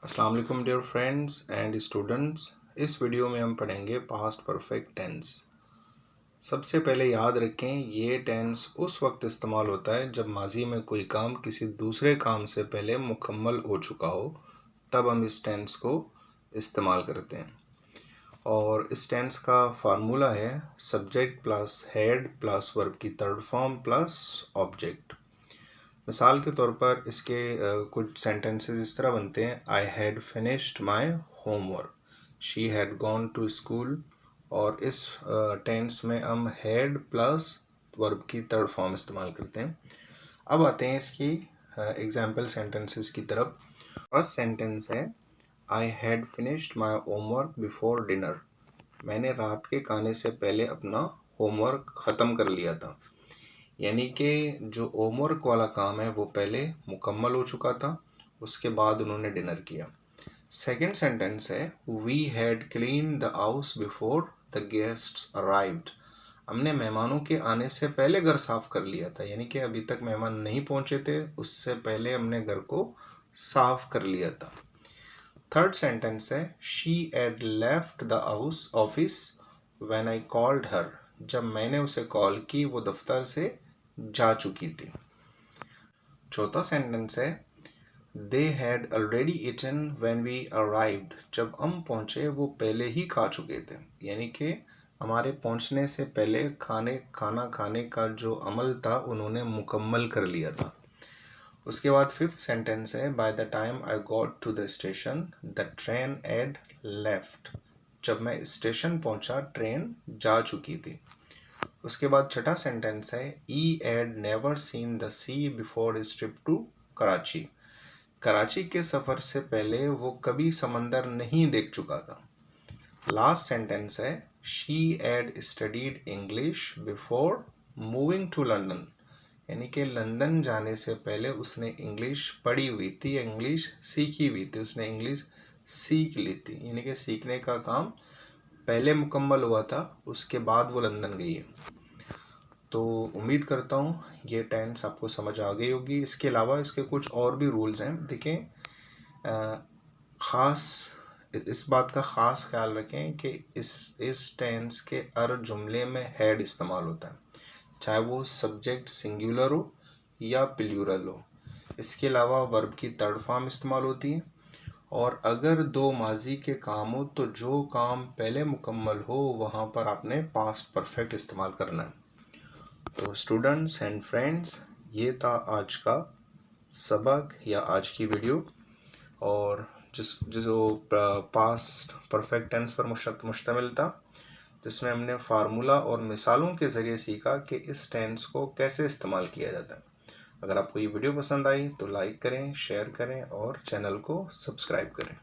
अस्सलाम वालेकुम dear friends and students. इस वीडियो में हम पढ़ेंगे पास्ट परफेक्ट टेंस। सबसे पहले याद रखें, ये टेंस उस वक्त इस्तेमाल होता है जब माजी में कोई काम किसी दूसरे काम से पहले मुकम्मल हो चुका हो, तब हम इस टेंस को इस्तेमाल करते हैं। और इस टेंस का फार्मूला है subject plus head plus verb की थर्ड फॉर्म प्लस ऑब्जेक्ट। मिसाल के तौर पर इसके कुछ सेंटेंसेस इस तरह बनते हैं। I had finished my homework, she had gone to school. और इस टेंस में हम हैड प्लस वर्ब की थर्ड फॉर्म इस्तेमाल करते हैं। अब आते हैं इसकी एग्जाम्पल सेंटेंसेस की तरफ। फर्स्ट सेंटेंस है आई had finished my homework before dinner. मैंने रात के खाने से पहले अपना होमवर्क ख़त्म कर लिया था। यानी कि जो होमवर्क वाला काम है वो पहले मुकम्मल हो चुका था, उसके बाद उन्होंने डिनर किया। सेकंड सेंटेंस है we had clean the house before the guests arrived. हमने मेहमानों के आने से पहले घर साफ कर लिया था, यानी कि अभी तक मेहमान नहीं पहुंचे थे, उससे पहले हमने घर को साफ कर लिया था। थर्ड सेंटेंस है she had left the house office when I called her. जब मैंने उसे कॉल की वो दफ्तर से जा चुकी थी। चौथा सेंटेंस है they had already eaten when we arrived. जब हम पहुंचे वो पहले ही खा चुके थे, यानी कि हमारे पहुंचने से पहले खाना खाने का जो अमल था उन्होंने मुकम्मल कर लिया था। उसके बाद फिफ्थ सेंटेंस है by the time I got to the station the train had left. जब मैं स्टेशन पहुंचा ट्रेन जा चुकी थी। उसके बाद छठा सेंटेंस है he had never seen the sea before his trip to Karachi. Karachi के सफ़र से पहले वो कभी समंदर नहीं देख चुका था। लास्ट सेंटेंस है she had studied English before moving to London. यानी कि लंदन जाने से पहले उसने इंग्लिश पढ़ी हुई थी, इंग्लिश सीखी हुई थी, उसने इंग्लिश सीख ली थी। यानी कि सीखने का काम पहले मुकम्मल हुआ था, उसके बाद वो लंदन गई है। तो उम्मीद करता हूँ ये टेंस आपको समझ आ गई होगी। इसके अलावा इसके कुछ और भी रूल्स हैं। देखें, ख़ास इस बात का ख़ास ख्याल रखें कि इस टेंस के हर जुमले में हैड इस्तेमाल होता है, चाहे वो सब्जेक्ट सिंगुलर हो या प्लूरल हो। इसके अलावा वर्ब की थर्ड फॉर्म इस्तेमाल होती है। और अगर दो माजी के काम हो तो जो काम पहले मुकम्मल हो वहाँ पर आपने पास्ट परफेक्ट इस्तेमाल करना है। तो स्टूडेंट्स एंड फ्रेंड्स, ये था आज का सबक या आज की वीडियो। और जो पास्ट परफेक्ट टेंस पर मुश्तमिल था, जिसमें हमने फार्मूला और मिसालों के ज़रिए सीखा कि इस टेंस को कैसे इस्तेमाल किया जाता है। अगर आपको ये वीडियो पसंद आई तो लाइक करें, शेयर करें और चैनल को सब्सक्राइब करें।